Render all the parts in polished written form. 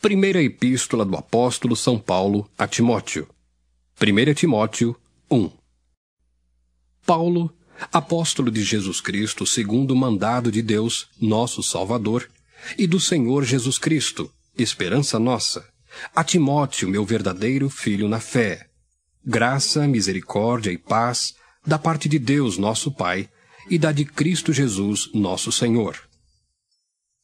Primeira Epístola do Apóstolo São Paulo a Timóteo. 1 Timóteo 1. Paulo, apóstolo de Jesus Cristo, segundo o mandado de Deus, nosso Salvador, e do Senhor Jesus Cristo, esperança nossa, a Timóteo, meu verdadeiro filho na fé. Graça, misericórdia e paz da parte de Deus, nosso Pai, e da de Cristo Jesus, nosso Senhor.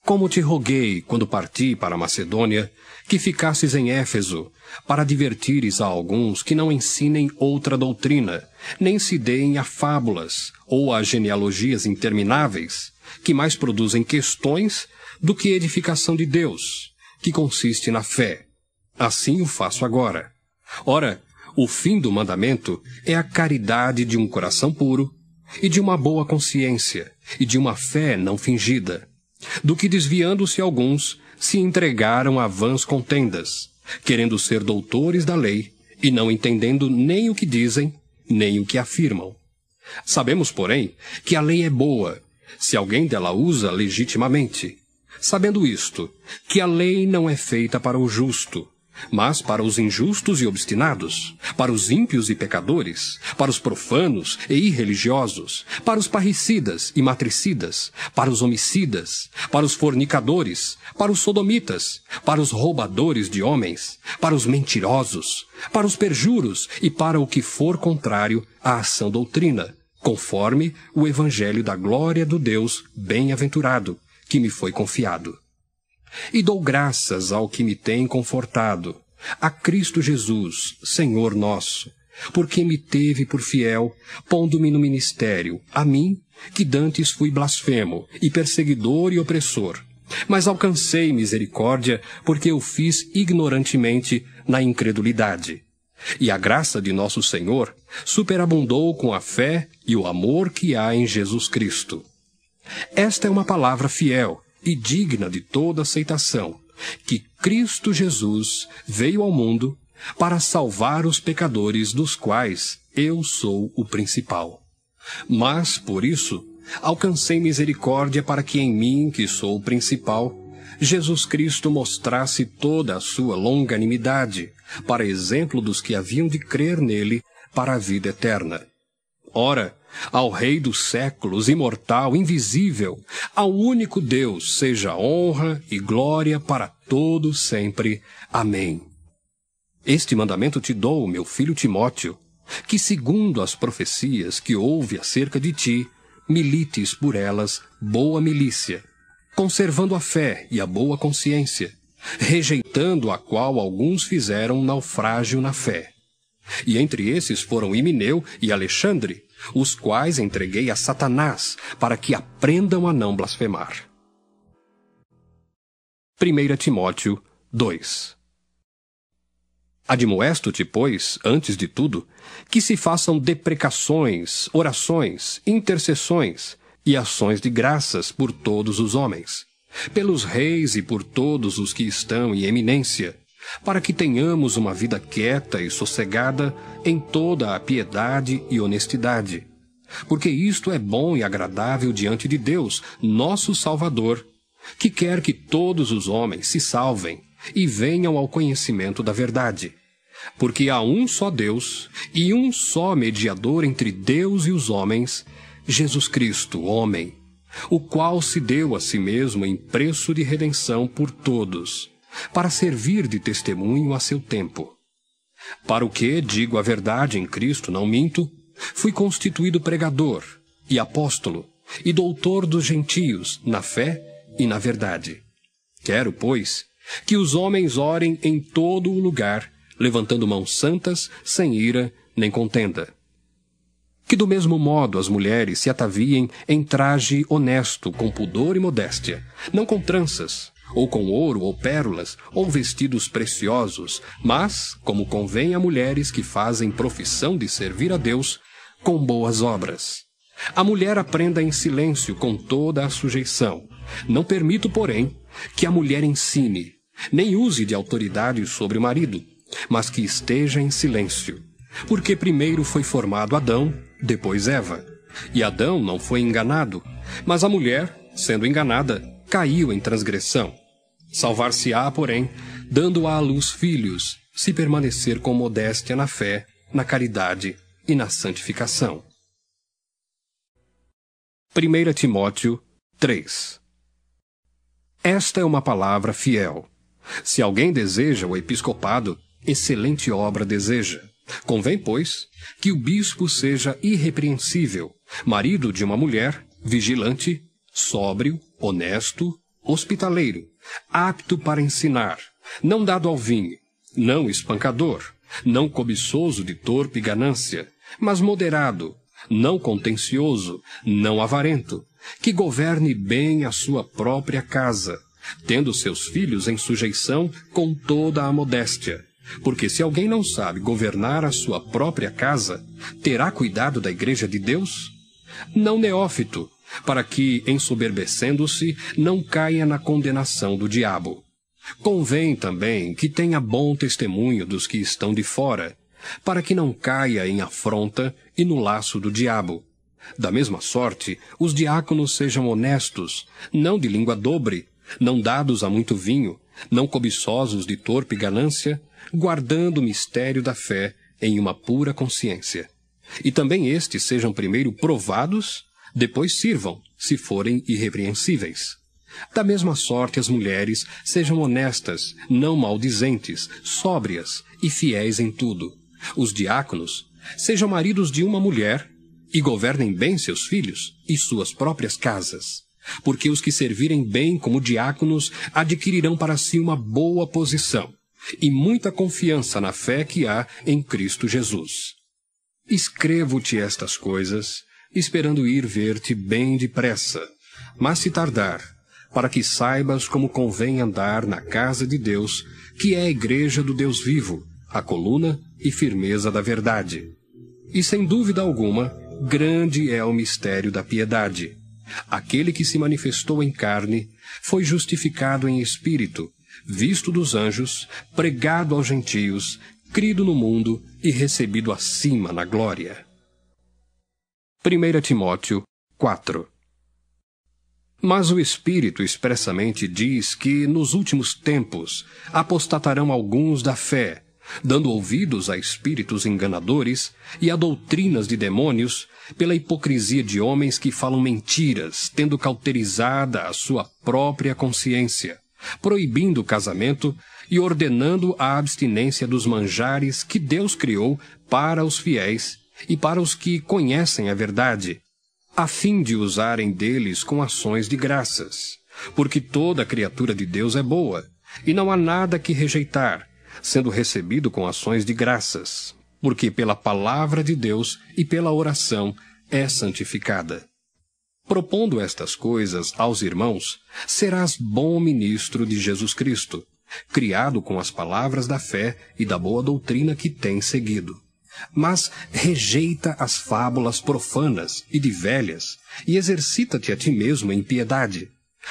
Como te roguei, quando parti para a Macedônia, que ficasses em Éfeso, para advertires a alguns que não ensinem outra doutrina, nem se deem a fábulas ou a genealogias intermináveis, que mais produzem questões do que edificação de Deus, que consiste na fé. Assim o faço agora. Ora, o fim do mandamento é a caridade de um coração puro, e de uma boa consciência, e de uma fé não fingida, do que desviando-se alguns, se entregaram a vãs contendas, querendo ser doutores da lei, e não entendendo nem o que dizem, nem o que afirmam. Sabemos, porém, que a lei é boa, se alguém dela usa legitimamente. Sabendo isto, que a lei não é feita para o justo, mas para os injustos e obstinados, para os ímpios e pecadores, para os profanos e irreligiosos, para os parricidas e matricidas, para os homicidas, para os fornicadores, para os sodomitas, para os roubadores de homens, para os mentirosos, para os perjuros e para o que for contrário à sã doutrina, conforme o evangelho da glória do Deus bem-aventurado, que me foi confiado. E dou graças ao que me tem confortado, a Cristo Jesus, Senhor nosso, porque me teve por fiel, pondo-me no ministério, a mim, que dantes fui blasfemo, e perseguidor e opressor. Mas alcancei misericórdia, porque eu fiz ignorantemente na incredulidade. E a graça de nosso Senhor superabundou com a fé e o amor que há em Jesus Cristo. Esta é uma palavra fiel e digna de toda aceitação, que Cristo Jesus veio ao mundo para salvar os pecadores, dos quais eu sou o principal. Mas, por isso, alcancei misericórdia para que em mim, que sou o principal, Jesus Cristo mostrasse toda a sua longanimidade, para exemplo dos que haviam de crer nele para a vida eterna. Ora, ao Rei dos séculos, imortal, invisível, ao único Deus, seja honra e glória para todos sempre. Amém. Este mandamento te dou, meu filho Timóteo, que segundo as profecias que houve acerca de ti, milites por elas boa milícia, conservando a fé e a boa consciência, rejeitando a qual alguns fizeram naufrágio na fé. E entre esses foram Himeneu e Alexandre, os quais entreguei a Satanás, para que aprendam a não blasfemar. 1 Timóteo 2. Admoesto-te, pois, antes de tudo, que se façam deprecações, orações, intercessões e ações de graças por todos os homens, pelos reis e por todos os que estão em eminência, para que tenhamos uma vida quieta e sossegada em toda a piedade e honestidade. Porque isto é bom e agradável diante de Deus, nosso Salvador, que quer que todos os homens se salvem e venham ao conhecimento da verdade. Porque há um só Deus e um só mediador entre Deus e os homens, Jesus Cristo, homem, o qual se deu a si mesmo em preço de redenção por todos, para servir de testemunho a seu tempo. Para o que, digo a verdade em Cristo, não minto, fui constituído pregador, e apóstolo, e doutor dos gentios, na fé e na verdade. Quero, pois, que os homens orem em todo o lugar, levantando mãos santas, sem ira nem contenda. Que do mesmo modo as mulheres se ataviem em traje honesto, com pudor e modéstia, não com tranças, ou com ouro ou pérolas, ou vestidos preciosos, mas, como convém a mulheres que fazem profissão de servir a Deus, com boas obras. A mulher aprenda em silêncio com toda a sujeição. Não permito, porém, que a mulher ensine, nem use de autoridade sobre o marido, mas que esteja em silêncio. Porque primeiro foi formado Adão, depois Eva. E Adão não foi enganado, mas a mulher, sendo enganada, caiu em transgressão. Salvar-se-á, porém, dando à luz filhos, se permanecer com modéstia na fé, na caridade e na santificação. 1 Timóteo 3. Esta é uma palavra fiel. Se alguém deseja o episcopado, excelente obra deseja. Convém, pois, que o bispo seja irrepreensível, marido de uma mulher, vigilante, sóbrio, honesto, hospitaleiro, apto para ensinar, não dado ao vinho, não espancador, não cobiçoso de torpe ganância, mas moderado, não contencioso, não avarento, que governe bem a sua própria casa, tendo seus filhos em sujeição com toda a modéstia. Porque se alguém não sabe governar a sua própria casa, terá cuidado da igreja de Deus? Não neófito, para que, ensoberbecendo-se, não caia na condenação do diabo. Convém também que tenha bom testemunho dos que estão de fora, para que não caia em afronta e no laço do diabo. Da mesma sorte, os diáconos sejam honestos, não de língua dobre, não dados a muito vinho, não cobiçosos de torpe ganância, guardando o mistério da fé em uma pura consciência. E também estes sejam primeiro provados, depois sirvam, se forem irrepreensíveis. Da mesma sorte as mulheres sejam honestas, não maldizentes, sóbrias e fiéis em tudo. Os diáconos sejam maridos de uma mulher e governem bem seus filhos e suas próprias casas. Porque os que servirem bem como diáconos adquirirão para si uma boa posição e muita confiança na fé que há em Cristo Jesus. Escrevo-te estas coisas, esperando ir ver-te bem depressa, mas se tardar, para que saibas como convém andar na casa de Deus, que é a igreja do Deus vivo, a coluna e firmeza da verdade. E sem dúvida alguma, grande é o mistério da piedade. Aquele que se manifestou em carne foi justificado em espírito, visto dos anjos, pregado aos gentios, crido no mundo e recebido acima na glória. 1 Timóteo 4. Mas o Espírito expressamente diz que, nos últimos tempos, apostatarão alguns da fé, dando ouvidos a espíritos enganadores e a doutrinas de demônios, pela hipocrisia de homens que falam mentiras, tendo cauterizada a sua própria consciência, proibindo o casamento e ordenando a abstinência dos manjares que Deus criou para os fiéis e para os que conhecem a verdade, a fim de usarem deles com ações de graças. Porque toda criatura de Deus é boa, e não há nada que rejeitar, sendo recebido com ações de graças, porque pela palavra de Deus e pela oração é santificada. Propondo estas coisas aos irmãos, serás bom ministro de Jesus Cristo, criado com as palavras da fé e da boa doutrina que tens seguido. Mas rejeita as fábulas profanas e de velhas, e exercita-te a ti mesmo em piedade.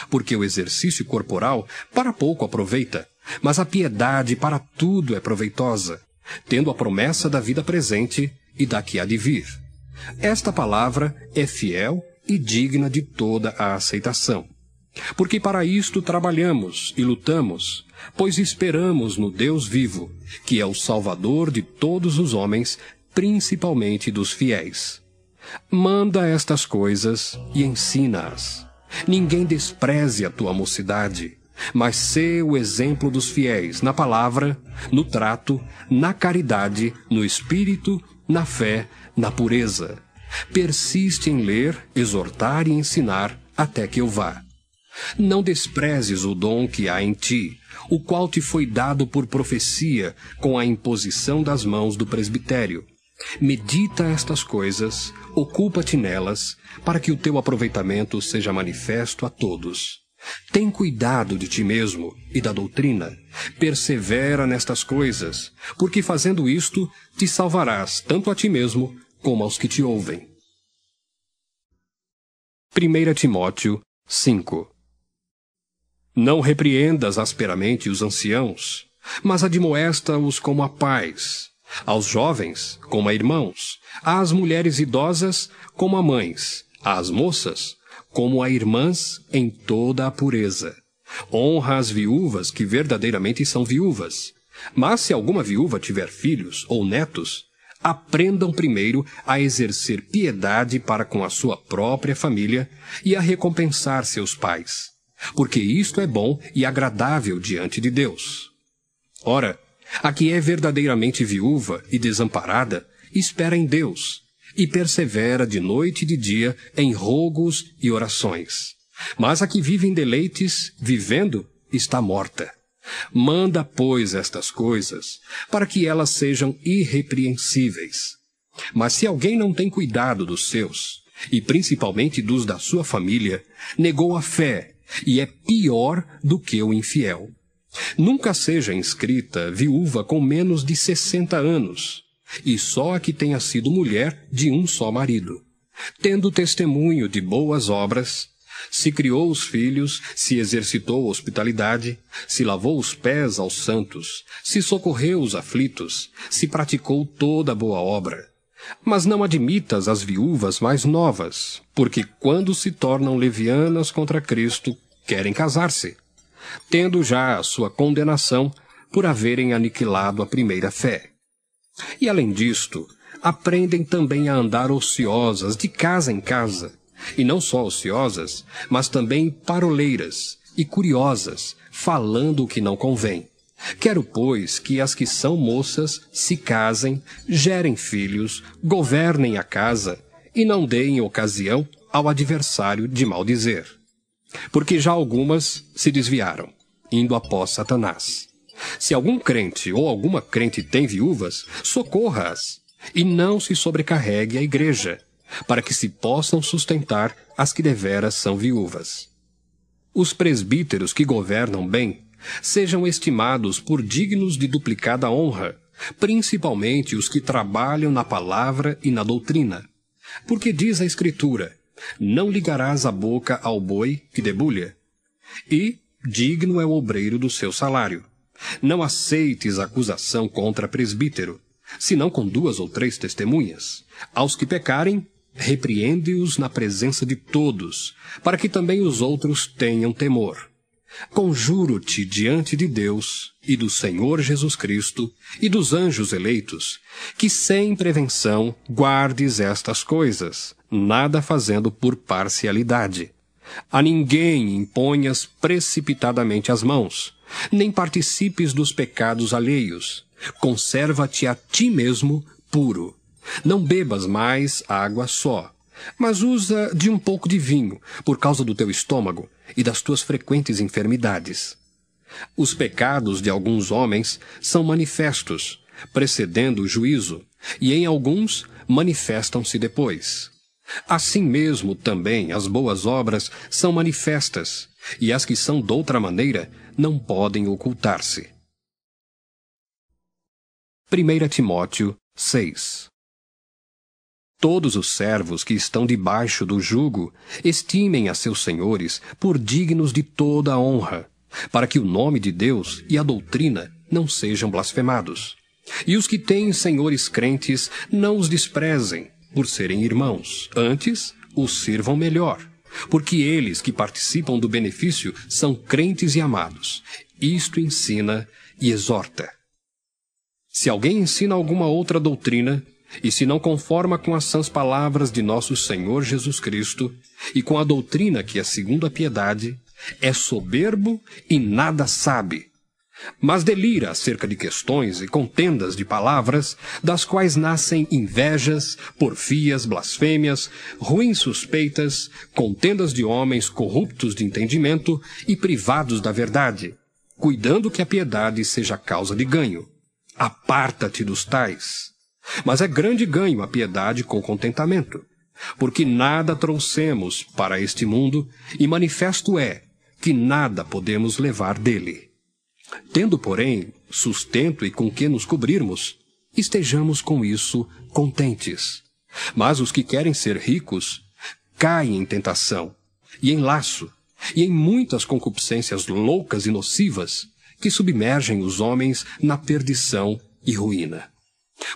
Porque o exercício corporal para pouco aproveita, mas a piedade para tudo é proveitosa, tendo a promessa da vida presente e da que há de vir. Esta palavra é fiel e digna de toda a aceitação. Porque para isto trabalhamos e lutamos, pois esperamos no Deus vivo, que é o Salvador de todos os homens, principalmente dos fiéis. Manda estas coisas e ensina-as. Ninguém despreze a tua mocidade, mas sê o exemplo dos fiéis na palavra, no trato, na caridade, no espírito, na fé, na pureza. Persiste em ler, exortar e ensinar até que eu vá. Não desprezes o dom que há em ti, o qual te foi dado por profecia, com a imposição das mãos do presbitério. Medita estas coisas, ocupa-te nelas, para que o teu aproveitamento seja manifesto a todos. Tem cuidado de ti mesmo e da doutrina. Persevera nestas coisas, porque fazendo isto, te salvarás tanto a ti mesmo como aos que te ouvem. 1 Timóteo 5. Não repreendas asperamente os anciãos, mas admoesta-os como a pais, aos jovens como a irmãos, às mulheres idosas como a mães, às moças como a irmãs em toda a pureza. Honra as viúvas que verdadeiramente são viúvas. Mas se alguma viúva tiver filhos ou netos, aprendam primeiro a exercer piedade para com a sua própria família e a recompensar seus pais, porque isto é bom e agradável diante de Deus. Ora, a que é verdadeiramente viúva e desamparada, espera em Deus, e persevera de noite e de dia em rogos e orações. Mas a que vive em deleites, vivendo, está morta. Manda, pois, estas coisas, para que elas sejam irrepreensíveis. Mas se alguém não tem cuidado dos seus, e principalmente dos da sua família, negou a fé, e é pior do que o infiel. Nunca seja inscrita viúva com menos de 60 anos, e só a que tenha sido mulher de um só marido, tendo testemunho de boas obras, se criou os filhos, se exercitou a hospitalidade, se lavou os pés aos santos, se socorreu os aflitos, se praticou toda boa obra. Mas não admitas as viúvas mais novas, porque quando se tornam levianas contra Cristo, querem casar-se, tendo já a sua condenação por haverem aniquilado a primeira fé. E além disto, aprendem também a andar ociosas de casa em casa, e não só ociosas, mas também paroleiras e curiosas, falando o que não convém. Quero, pois, que as que são moças se casem, gerem filhos, governem a casa, e não deem ocasião ao adversário de maldizer. Porque já algumas se desviaram, indo após Satanás. Se algum crente ou alguma crente tem viúvas, socorra-as, e não se sobrecarregue a igreja, para que se possam sustentar as que deveras são viúvas. Os presbíteros que governam bem sejam estimados por dignos de duplicada honra, principalmente os que trabalham na palavra e na doutrina. Porque diz a Escritura, não ligarás a boca ao boi que debulha, e digno é o obreiro do seu salário. Não aceites acusação contra presbítero, senão com 2 ou 3 testemunhas. Aos que pecarem, repreende-os na presença de todos, para que também os outros tenham temor. Conjuro-te diante de Deus e do Senhor Jesus Cristo e dos anjos eleitos, que sem prevenção guardes estas coisas, nada fazendo por parcialidade. A ninguém imponhas precipitadamente as mãos, nem participes dos pecados alheios. Conserva-te a ti mesmo puro. Não bebas mais água só, mas usa de um pouco de vinho, por causa do teu estômago e das tuas frequentes enfermidades. Os pecados de alguns homens são manifestos, precedendo o juízo, e em alguns manifestam-se depois. Assim mesmo também as boas obras são manifestas, e as que são doutra maneira não podem ocultar-se. 1 Timóteo 6. Todos os servos que estão debaixo do jugo estimem a seus senhores por dignos de toda a honra, para que o nome de Deus e a doutrina não sejam blasfemados. E os que têm senhores crentes não os desprezem, por serem irmãos, antes os sirvam melhor, porque eles que participam do benefício são crentes e amados. Isto ensina e exorta. Se alguém ensina alguma outra doutrina, e se não conforma com as sãs palavras de nosso Senhor Jesus Cristo, e com a doutrina que é segundo a piedade, é soberbo e nada sabe, mas delira acerca de questões e contendas de palavras, das quais nascem invejas, porfias, blasfêmias, ruins suspeitas, contendas de homens corruptos de entendimento e privados da verdade, cuidando que a piedade seja causa de ganho. Aparta-te dos tais. Mas é grande ganho a piedade com contentamento, porque nada trouxemos para este mundo, e manifesto é que nada podemos levar dele. Tendo, porém, sustento e com que nos cobrirmos, estejamos com isso contentes. Mas os que querem ser ricos caem em tentação, e em laço, e em muitas concupiscências loucas e nocivas, que submergem os homens na perdição e ruína.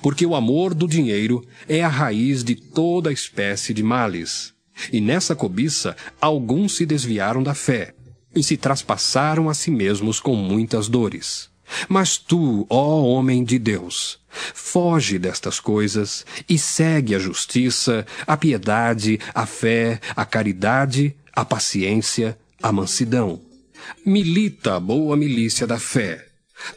Porque o amor do dinheiro é a raiz de toda espécie de males. E nessa cobiça alguns se desviaram da fé e se traspassaram a si mesmos com muitas dores. Mas tu, ó homem de Deus, foge destas coisas e segue a justiça, a piedade, a fé, a caridade, a paciência, a mansidão. Milita a boa milícia da fé.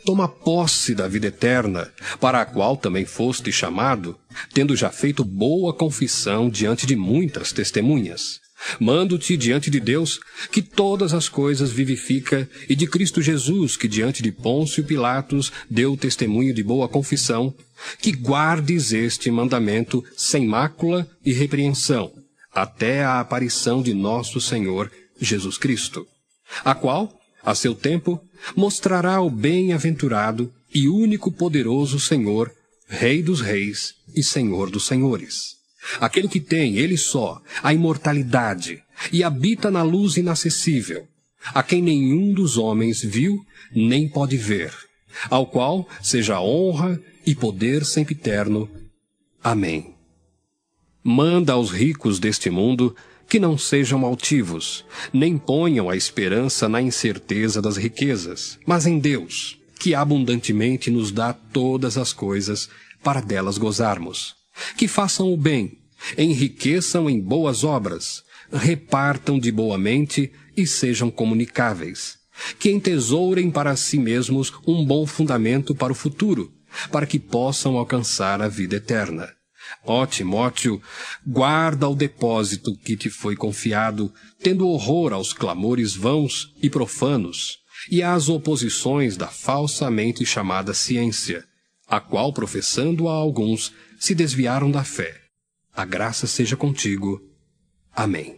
Toma posse da vida eterna, para a qual também foste chamado, tendo já feito boa confissão diante de muitas testemunhas. Mando-te diante de Deus, que todas as coisas vivifica, e de Cristo Jesus, que diante de Pôncio Pilatos deu testemunho de boa confissão, que guardes este mandamento sem mácula e repreensão, até a aparição de nosso Senhor Jesus Cristo, a qual, a seu tempo, mostrará o bem-aventurado e único poderoso Senhor, Rei dos reis e Senhor dos senhores. Aquele que tem, ele só, a imortalidade, e habita na luz inacessível, a quem nenhum dos homens viu nem pode ver, ao qual seja honra e poder sempiterno. Amém. Manda aos ricos deste mundo que não sejam altivos, nem ponham a esperança na incerteza das riquezas, mas em Deus, que abundantemente nos dá todas as coisas para delas gozarmos. Que façam o bem, enriqueçam em boas obras, repartam de boa mente e sejam comunicáveis. Que entesourem para si mesmos um bom fundamento para o futuro, para que possam alcançar a vida eterna. Ó Timóteo, guarda o depósito que te foi confiado, tendo horror aos clamores vãos e profanos, e às oposições da falsamente chamada ciência, a qual, professando a alguns, se desviaram da fé. A graça seja contigo. Amém.